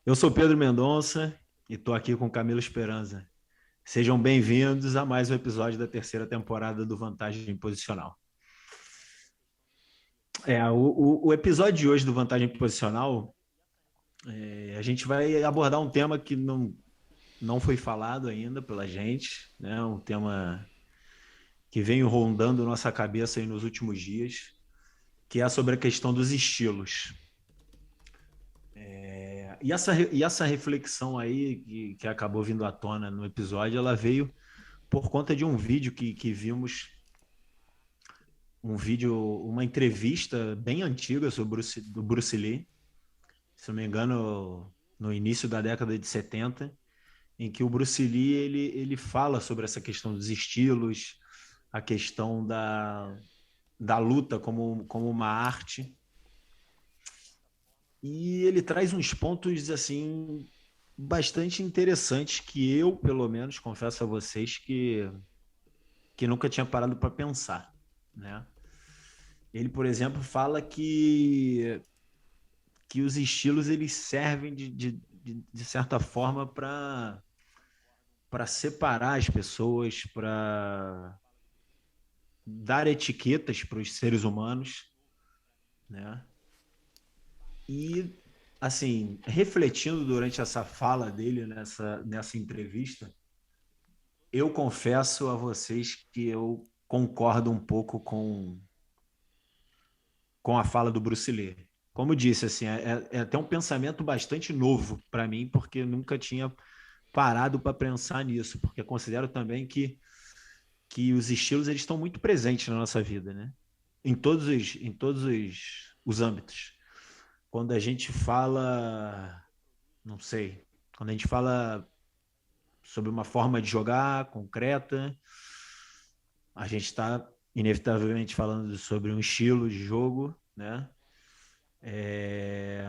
Eu sou Pedro Mendonça e estou aqui com Camilo Esperança. Sejam bem-vindos a mais um episódio da terceira temporada do Vantagem Posicional. O episódio de hoje do Vantagem Posicional, a gente vai abordar um tema que não foi falado ainda pela gente, né? Um tema que vem rondando nossa cabeça aí nos últimos dias, que é sobre a questão dos estilos. E essa reflexão aí que acabou vindo à tona no episódio, ela veio por conta de um vídeo que vimos, uma entrevista bem antiga sobre do Bruce Lee, se não me engano, no início da década de 70, em que o Bruce Lee ele fala sobre essa questão dos estilos, a questão da luta como uma arte. E ele traz uns pontos assim bastante interessantes que eu, pelo menos, confesso a vocês que nunca tinha parado para pensar, né? Ele, por exemplo, fala que os estilos eles servem de certa forma para separar as pessoas, para dar etiquetas para os seres humanos, né? E assim, refletindo durante essa fala dele nessa entrevista, eu confesso a vocês que eu concordo um pouco com a fala do Bruce Lee. Como eu disse, assim, é até um pensamento bastante novo para mim, porque eu nunca tinha parado para pensar nisso, porque considero também que os estilos eles estão muito presentes na nossa vida, né? Em todos os âmbitos. Quando a gente fala, não sei, quando a gente fala sobre uma forma de jogar concreta, a gente está inevitavelmente falando sobre um estilo de jogo, né? É...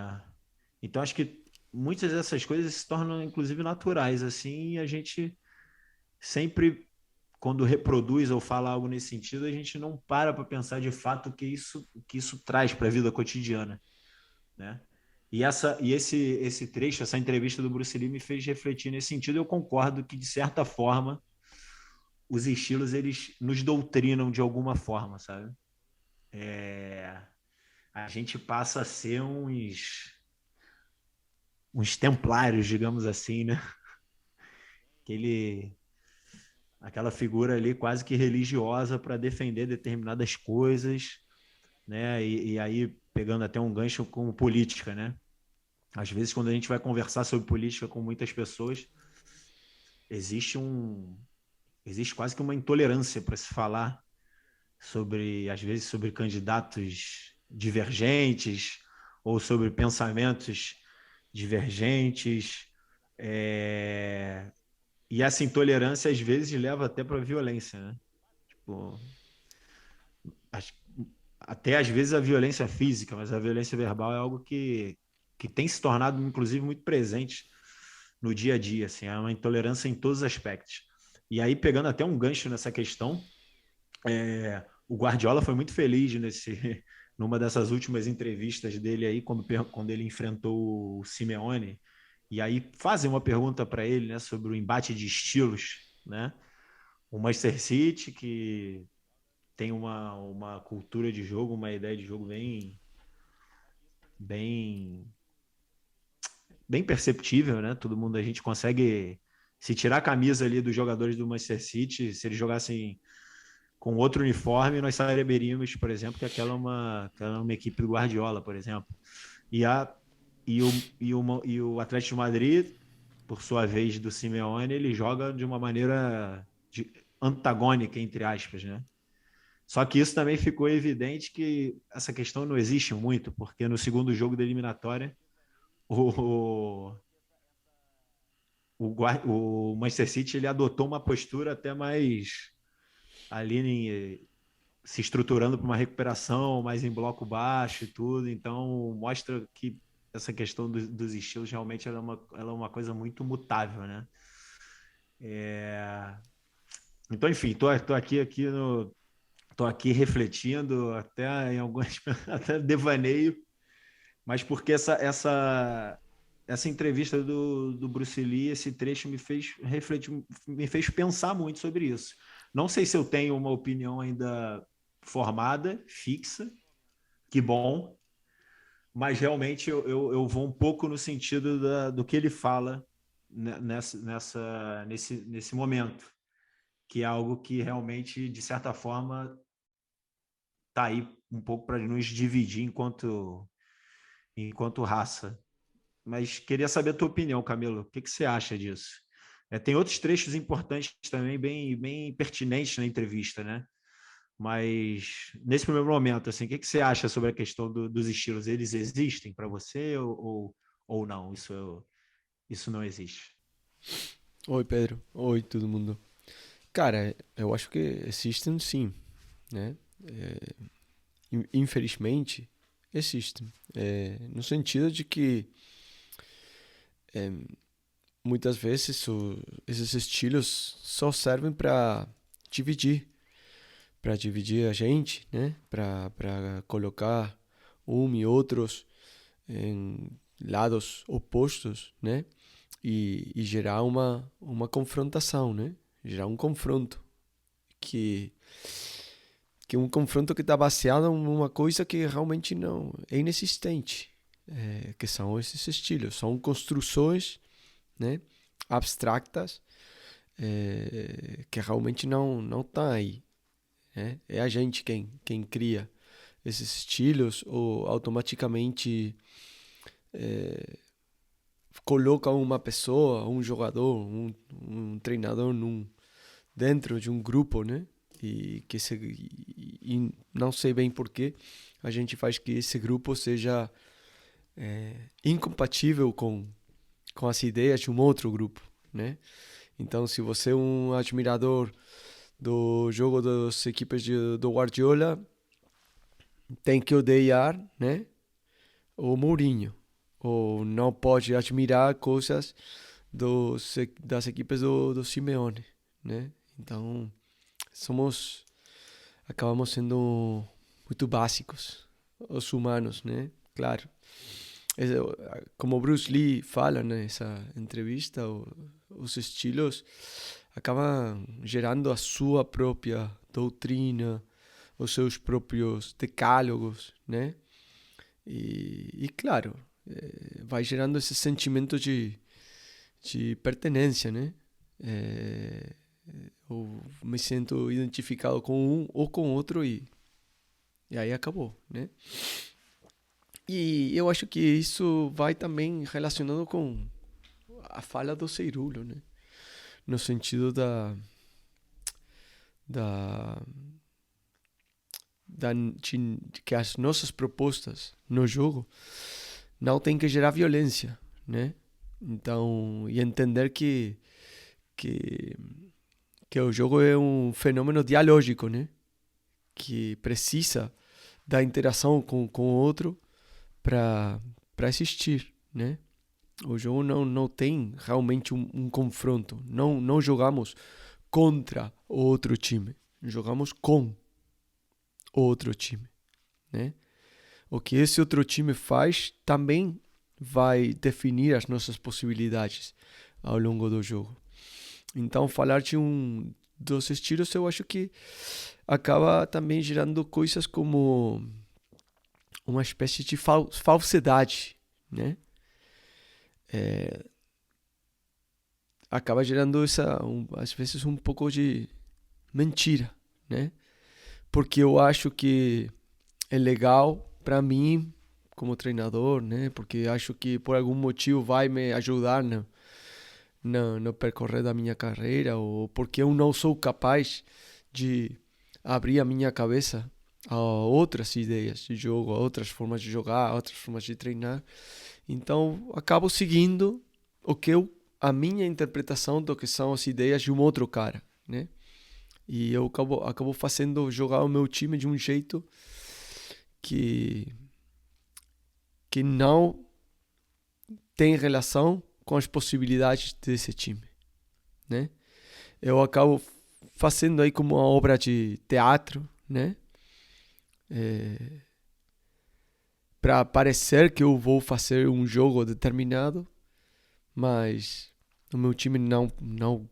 Então acho que muitas dessas coisas se tornam inclusive naturais assim, e a gente sempre quando reproduz ou fala algo nesse sentido, a gente não para pensar de fato o que isso traz para a vida cotidiana, né? E esse trecho, essa entrevista do Bruce Lee me fez refletir nesse sentido. Eu concordo que de certa forma os estilos eles nos doutrinam de alguma forma, sabe? É, a gente passa a ser uns templários, digamos assim, né? Aquele, aquela figura ali quase que religiosa para defender determinadas coisas, né? E aí pegando até um gancho com política, né? Às vezes quando a gente vai conversar sobre política com muitas pessoas, existe um existe quase que uma intolerância para se falar às vezes sobre candidatos divergentes ou sobre pensamentos divergentes, é... e essa intolerância às vezes leva até para violência, né? Tipo, até às vezes a violência física, mas a violência verbal é algo que tem se tornado inclusive muito presente no dia a dia, assim, é uma intolerância em todos os aspectos. E aí pegando até um gancho nessa questão, o Guardiola foi muito feliz numa dessas últimas entrevistas dele aí, quando ele enfrentou o Simeone, e aí fazem uma pergunta para ele, né, sobre o embate de estilos, né? O Manchester City, que tem uma cultura de jogo, uma ideia de jogo bem, bem perceptível, né? Todo mundo, a gente consegue se tirar a camisa ali dos jogadores do Manchester City, se eles jogassem com outro uniforme, nós saberíamos, por exemplo, que aquela é uma equipe do Guardiola, por exemplo. E, a, e o Atlético de Madrid, por sua vez, do Simeone, ele joga de uma maneira antagônica, entre aspas, né? Só que isso também ficou evidente que essa questão não existe muito, porque no segundo jogo da eliminatória, o, o Manchester City ele adotou uma postura até mais ali se estruturando para uma recuperação, mais em bloco baixo e tudo. Então, mostra que essa questão dos estilos realmente ela é uma coisa muito mutável, né? É... Então, enfim, tô aqui refletindo até em algumas até devaneio, mas porque essa entrevista do Bruce Lee, esse trecho me fez refletir, me fez pensar muito sobre isso. Não sei se eu tenho uma opinião ainda formada, fixa, que bom, mas realmente eu vou um pouco no sentido do que ele fala nesse momento, que é algo que realmente, de certa forma, está aí um pouco para nos dividir enquanto raça. Mas queria saber a tua opinião, Camilo. O que você acha disso? Tem outros trechos importantes também, bem pertinentes na entrevista, né? Mas nesse primeiro momento, assim, o que você acha sobre a questão dos estilos? Eles existem para você ou não? Isso não existe. Oi, Pedro. Oi, todo mundo. Cara, eu acho que existem sim, né? Infelizmente, existem. No sentido de que muitas vezes esses estilos só servem para dividir a gente, né? Para colocar um e outros em lados opostos, né? E gerar uma confrontação, né? Gerar um confronto que que é um confronto que está baseado em uma coisa que realmente não é inexistente, que são esses estilos, são construções, né, abstractas, que realmente não tá aí, né? É a gente quem cria esses estilos ou automaticamente coloca uma pessoa, um jogador, um treinador dentro de um grupo, né? E não sei bem porquê a gente faz que esse grupo seja incompatível com as ideias de um outro grupo, né? Então, se você é um admirador do jogo das equipes do Guardiola, tem que odiar, né, o Mourinho. Ou não pode admirar coisas das equipes do Simeone, né? Então, acabamos sendo muito básicos, os humanos, né? Claro. Como Bruce Lee fala nessa entrevista, os estilos acabam gerando a sua própria doutrina, os seus próprios decálogos, né? E claro, vai gerando esse sentimento de pertenência, né? Eu me sinto identificado com um ou com outro e aí acabou, né? E eu acho que isso vai também relacionado com a fala do Ceirulo, né? No sentido da, de que as nossas propostas no jogo não tem que gerar violência, né? Então, e entender que, que o jogo é um fenômeno dialógico, né? Que precisa da interação com o outro para existir, né? O jogo não tem realmente um confronto. Não jogamos contra o outro time. Jogamos com o outro time, né? O que esse outro time faz também vai definir as nossas possibilidades ao longo do jogo. Então, falar de dos estilos, eu acho que acaba também gerando coisas como uma espécie de falsidade, né? Acaba gerando às vezes um pouco de mentira, né? Porque eu acho que é legal para mim como treinador, né? Porque acho que por algum motivo vai me ajudar no percorrer da minha carreira ou porque eu não sou capaz de abrir a minha cabeça a outras ideias de jogo, a outras formas de jogar, a outras formas de treinar. Então, acabo seguindo a minha interpretação do que são as ideias de um outro cara, né? E eu acabo fazendo jogar o meu time de um jeito que, que não tem relação com as possibilidades desse time, né? Eu acabo fazendo aí como uma obra de teatro, né? Para parecer que eu vou fazer um jogo determinado, mas o meu time não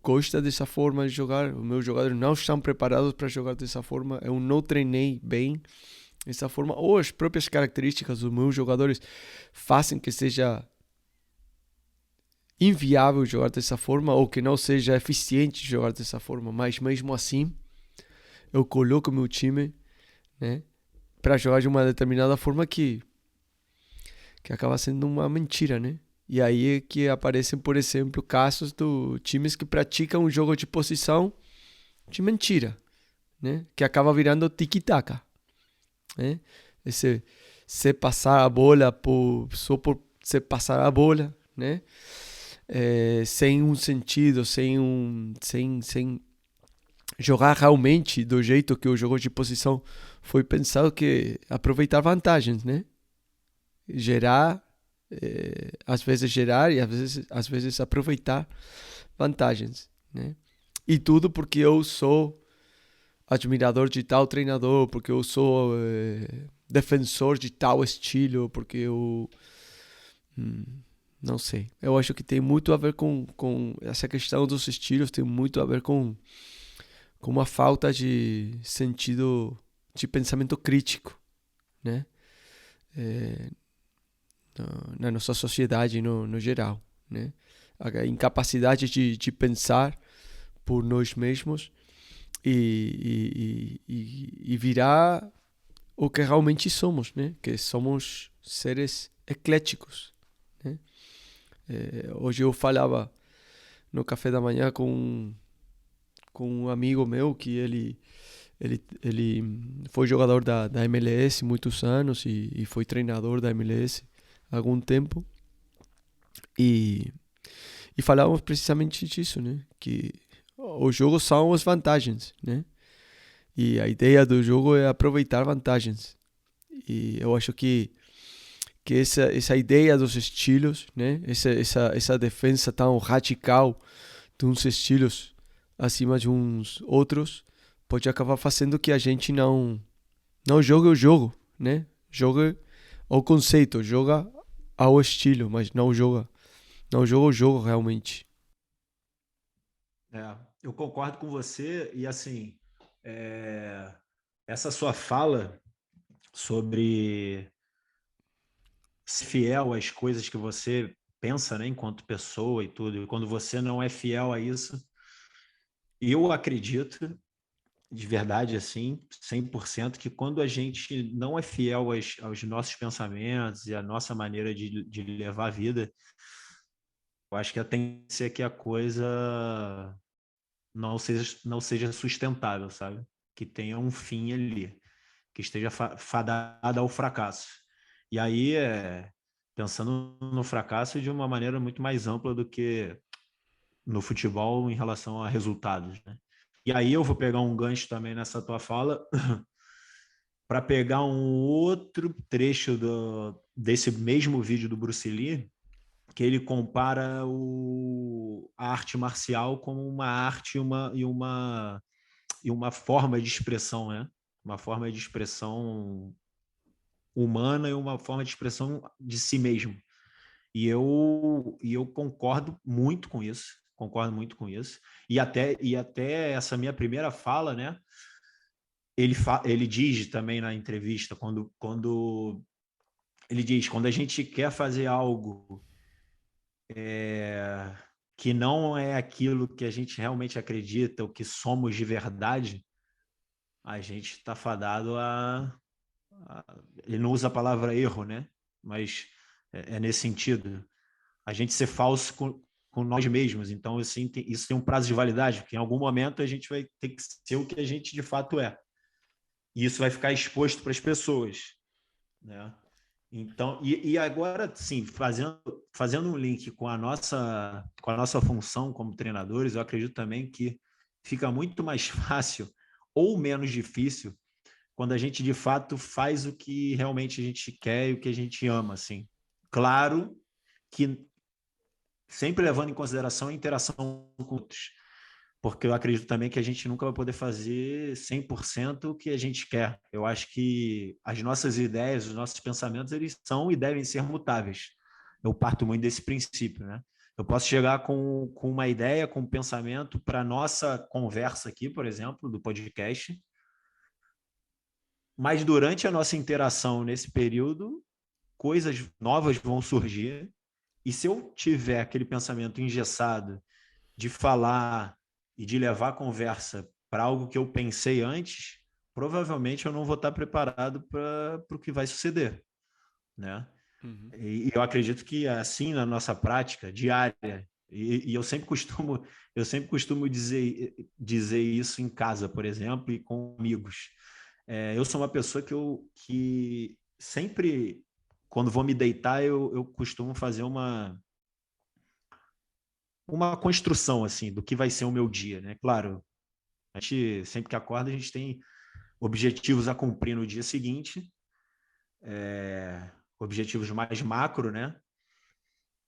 gosta dessa forma de jogar, os meus jogadores não estão preparados para jogar dessa forma, eu não treinei bem dessa forma, ou as próprias características dos meus jogadores fazem que seja inviável jogar dessa forma, ou que não seja eficiente jogar dessa forma, mas mesmo assim eu coloco meu time, né, para jogar de uma determinada forma que acaba sendo uma mentira, né? E aí é que aparecem, por exemplo, casos de times que praticam um jogo de posição de mentira, né? Que acaba virando tiki-taka, né? Esse se passar a bola só por se passar a bola, né? Sem um sentido, sem jogar realmente do jeito que o jogo de posição foi pensado, que aproveitar vantagens, né? Gerar, às vezes gerar e às vezes aproveitar vantagens, né? E tudo porque eu sou admirador de tal treinador, porque eu sou defensor de tal estilo, porque eu não sei. Eu acho que tem muito a ver com essa questão dos estilos, tem muito a ver com uma falta de sentido de pensamento crítico, né? É, na nossa sociedade no geral, né? A incapacidade de pensar por nós mesmos e virar o que realmente somos, né? Que somos seres ecléticos, né? Hoje eu falava no café da manhã com um amigo meu que ele foi jogador da MLS muitos anos e foi treinador da MLS há algum tempo. E, e falávamos precisamente disso, né? Que o jogo são as vantagens, né? E a ideia do jogo é aproveitar vantagens. E eu acho que essa ideia dos estilos, né? Essa defesa tão radical de uns estilos acima de uns outros pode acabar fazendo que a gente não jogue o jogo, né? Joga o conceito, joga ao estilo, mas não joga o jogo realmente. Eu concordo com você e assim, essa sua fala sobre ser fiel às coisas que você pensa, né, enquanto pessoa e tudo, e quando você não é fiel a isso, eu acredito de verdade, assim, 100%, que quando a gente não é fiel aos nossos pensamentos e à nossa maneira de levar a vida, eu acho que a tendência é que a coisa não seja sustentável, sabe? Que tenha um fim ali, que esteja fadada ao fracasso. E aí, pensando no fracasso de uma maneira muito mais ampla do que no futebol em relação a resultados, né? E aí eu vou pegar um gancho também nessa tua fala para pegar um outro trecho desse mesmo vídeo do Bruce Lee, que ele compara a arte marcial como uma arte e uma forma de expressão, né? Uma forma de expressão humana e uma forma de expressão de si mesmo. E eu concordo muito com isso. E até essa minha primeira fala, né? Ele diz também na entrevista, quando ele diz, quando a gente quer fazer algo que não é aquilo que a gente realmente acredita, o que somos de verdade, a gente está fadado ele não usa a palavra erro, né? Mas é nesse sentido. A gente ser falso com nós mesmos. Então, assim, isso tem um prazo de validade, porque em algum momento a gente vai ter que ser o que a gente de fato é. E isso vai ficar exposto para as pessoas, né? Então, e agora, sim, fazendo um link com a nossa função como treinadores, eu acredito também que fica muito mais fácil ou menos difícil quando a gente de fato faz o que realmente a gente quer e o que a gente ama, assim. Claro que sempre levando em consideração a interação com outros, porque eu acredito também que a gente nunca vai poder fazer 100% o que a gente quer. Eu acho que as nossas ideias, os nossos pensamentos, eles são e devem ser mutáveis. Eu parto muito desse princípio, né? Eu posso chegar com uma ideia, com um pensamento para nossa conversa aqui, por exemplo, do podcast, mas durante a nossa interação nesse período, coisas novas vão surgir, e se eu tiver aquele pensamento engessado de falar e de levar a conversa para algo que eu pensei antes, provavelmente eu não vou estar preparado para o que vai suceder, né? Uhum. E eu acredito que assim na nossa prática diária, e eu sempre costumo dizer isso em casa, por exemplo, e com amigos. Eu sou uma pessoa que sempre, quando vou me deitar, eu costumo fazer uma construção assim do que vai ser o meu dia, né? Claro, a gente sempre que acorda a gente tem objetivos a cumprir no dia seguinte, objetivos mais macro, né?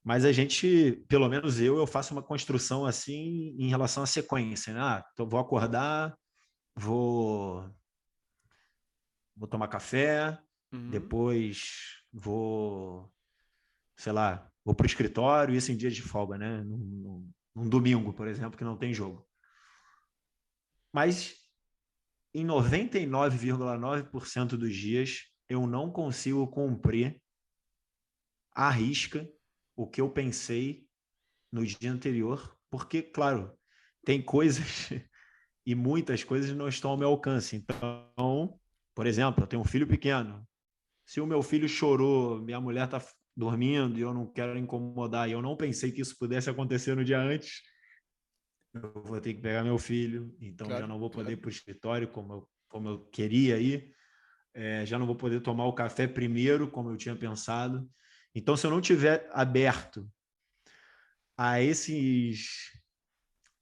Mas a gente, pelo menos eu faço uma construção assim em relação à sequência, né? Então vou acordar, vou, vou tomar café, Uhum. depois vou, sei lá, vou para o escritório, isso em dias de folga, né? Num domingo, por exemplo, que não tem jogo. Mas em 99,9% dos dias eu não consigo cumprir à risca o que eu pensei no dia anterior, porque, claro, tem coisas e muitas coisas não estão ao meu alcance. Então, por exemplo, eu tenho um filho pequeno. Se o meu filho chorou, minha mulher está dormindo e eu não quero incomodar, e eu não pensei que isso pudesse acontecer no dia antes, eu vou ter que pegar meu filho, então já Claro, não vou poder claro. ir para o escritório como eu queria ir, já não vou poder tomar o café primeiro, como eu tinha pensado. Então, se eu não tiver aberto a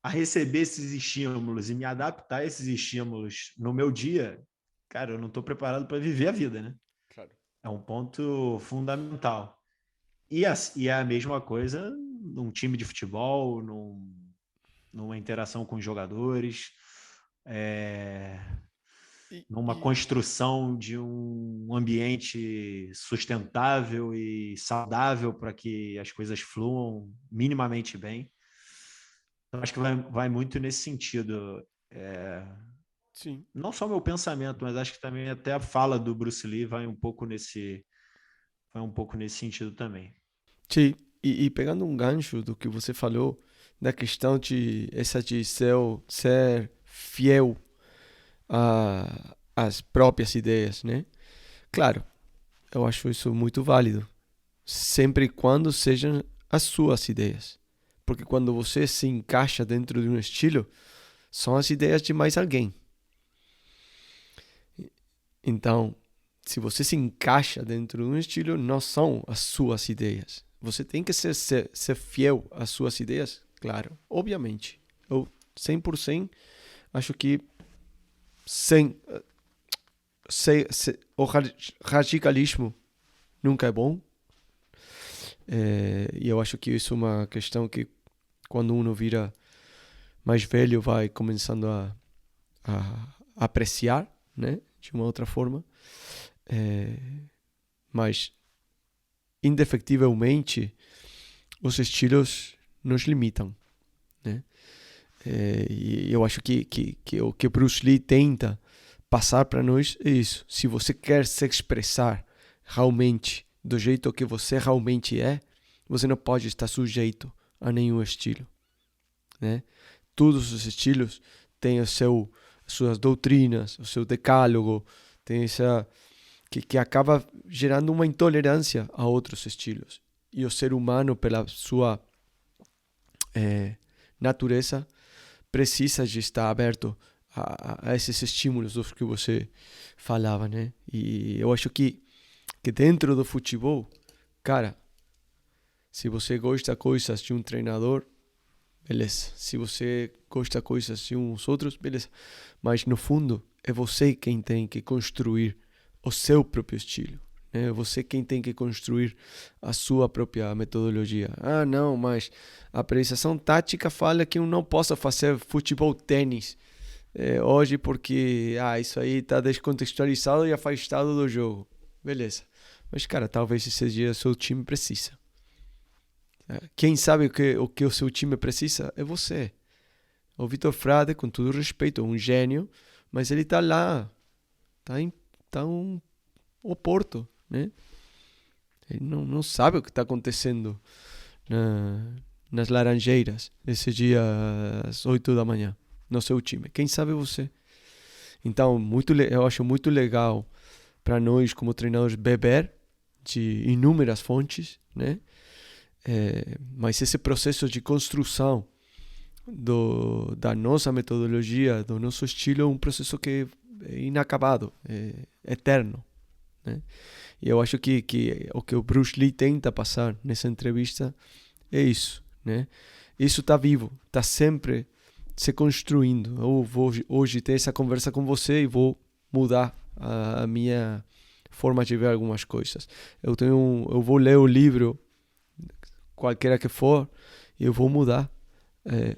receber esses estímulos e me adaptar a esses estímulos no meu dia, cara, eu não estou preparado para viver a vida, né? Claro. É um ponto fundamental. E é a mesma coisa num time de futebol, numa interação com os jogadores, é, E, numa e construção de um ambiente sustentável e saudável para que as coisas fluam minimamente bem. Então, acho que vai muito nesse sentido. sim, Não só meu pensamento, mas acho que também até a fala do Bruce Lee vai um pouco nesse sentido também. sim. E pegando um gancho do que você falou, da questão de ser fiel às próprias ideias, né? Claro, eu acho isso muito válido, sempre e quando sejam as suas ideias. Porque quando você se encaixa dentro de um estilo, são as ideias de mais alguém. Então, se você se encaixa dentro de um estilo, não são as suas ideias. Você tem que ser fiel às suas ideias, claro, obviamente. Eu 100% acho que sem, o radicalismo nunca é bom. E eu acho que isso é uma questão que quando uno vira mais velho vai começando a apreciar, né? De uma outra forma. É, mas indefectivelmente os estilos nos limitam, né? E eu acho que o que Bruce Lee tenta passar para nós é isso. Se você quer se expressar realmente do jeito que você realmente é, você não pode estar sujeito a nenhum estilo, né? Todos os estilos têm suas doutrinas, o seu decálogo, tem essa que acaba gerando uma intolerância a outros estilos. E o ser humano, pela sua natureza, precisa de estar aberto a esses estímulos dos que você falava, né? E eu acho que dentro do futebol, cara, se você gosta de coisas de um treinador, beleza. Se você gosta de coisas de uns outros, beleza. Mas no fundo, é você quem tem que construir o seu próprio estilo. É você quem tem que construir a sua própria metodologia. Ah, não, mas a apreciação tática fala que eu não posso fazer futebol tênis hoje porque isso aí está descontextualizado e afastado do jogo. Beleza. Mas, cara, talvez esse dia seu time precisa. Quem sabe o que o seu time precisa é você. O Vitor Frade, com todo respeito, é um gênio, mas ele está lá, tá um Oporto, né? Ele não sabe o que está acontecendo nas Laranjeiras esse dia às 8 da manhã no seu time. Quem sabe você? Então, eu acho muito legal para nós, como treinadores, beber de inúmeras fontes, né? Mas esse processo de construção da nossa metodologia, do nosso estilo, é um processo que é inacabado, é eterno, né? E eu acho que o que o Bruce Lee tenta passar nessa entrevista é isso, né? Isso está vivo, está sempre se construindo. Eu vou hoje ter essa conversa com você e vou mudar a minha forma de ver algumas coisas. Eu vou ler o livro, qualquer que for, e eu vou mudar.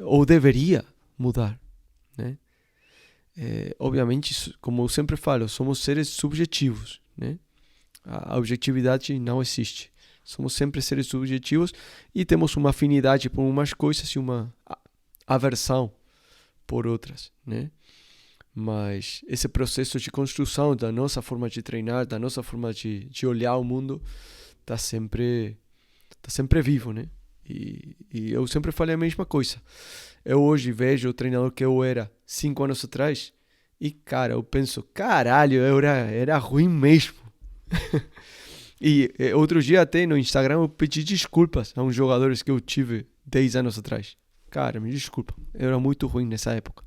Ou deveria mudar, né? Obviamente, como eu sempre falo, somos seres subjetivos, né? A objetividade não existe. Somos sempre seres subjetivos e temos uma afinidade por umas coisas e uma aversão por outras, né? Mas esse processo de construção da nossa forma de treinar, da nossa forma de olhar o mundo, tá sempre vivo, né? E eu sempre falei a mesma coisa. Eu hoje vejo o treinador que eu era 5 anos atrás e, cara, eu penso, caralho, eu era ruim mesmo. E outro dia até no Instagram eu pedi desculpas a uns jogadores que eu tive 10 anos atrás. Cara, me desculpa, eu era muito ruim nessa época.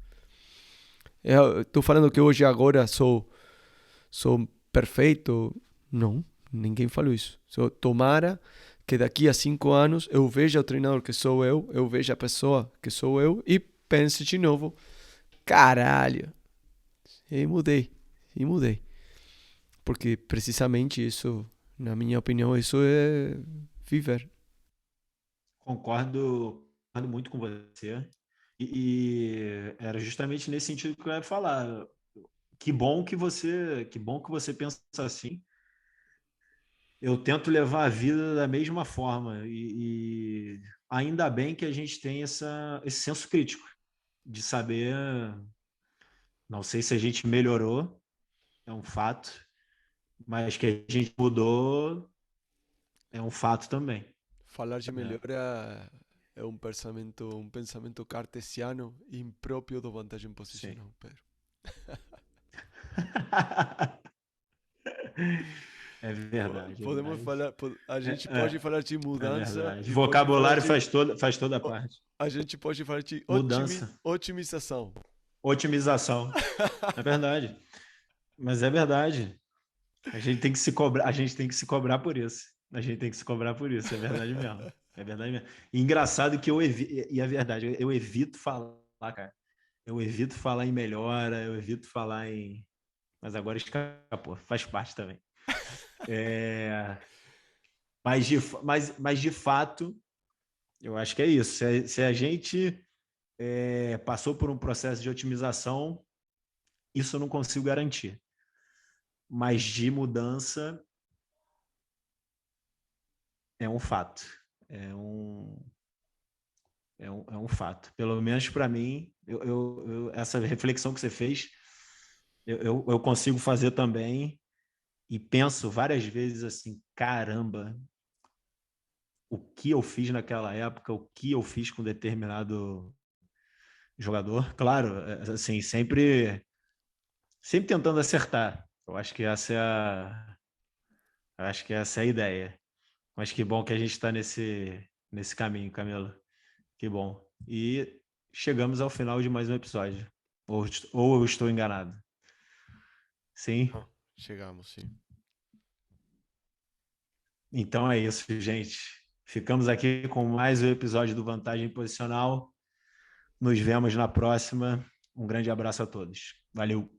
Eu tô falando que hoje agora sou perfeito. Não, ninguém falou isso. Tomara que daqui a 5 anos eu veja o treinador que sou eu veja a pessoa que sou eu e pense de novo, caralho, e mudei. Porque precisamente isso, na minha opinião, isso é viver. Concordo muito com você. E era justamente nesse sentido que eu ia falar. Que bom que você pensa assim. Eu tento levar a vida da mesma forma e ainda bem que a gente tem esse senso crítico de saber, não sei se a gente melhorou, é um fato, mas que a gente mudou é um fato também, Falar de né? melhora é um pensamento cartesiano impróprio da vantagem Sim. posicional, Pedro. É verdade, é Podemos verdade. falar, a É, gente pode falar de é mudança verdade. e pode falar Vocabulário de faz toda a o- parte. a gente pode falar de Mudança, otimização. otimização. É verdade. Mas é verdade. A gente tem que se cobrar, a gente tem que se cobrar por isso. A gente tem que se cobrar por isso, é verdade mesmo. É verdade mesmo. E engraçado que e é verdade, eu evito falar, cara. Eu evito falar em melhora, eu evito falar em. Mas agora escapou, faz parte também. É, mas de fato, eu acho que é isso. Se a gente passou por um processo de otimização, isso eu não consigo garantir. Mas de mudança é um fato. É um, é um fato. Pelo menos para mim, essa reflexão que você fez, eu consigo fazer também e penso várias vezes assim: caramba, o que eu fiz naquela época, o que eu fiz com determinado jogador. Claro, assim, sempre tentando acertar. Eu acho que essa é a ideia. Mas que bom que a gente está nesse caminho, Camilo. Que bom. E chegamos ao final de mais um episódio. Ou eu estou enganado. Sim? Ah, chegamos, sim. Então é isso, gente. Ficamos aqui com mais um episódio do Vantagem Posicional. Nos vemos na próxima. Um grande abraço a todos. Valeu.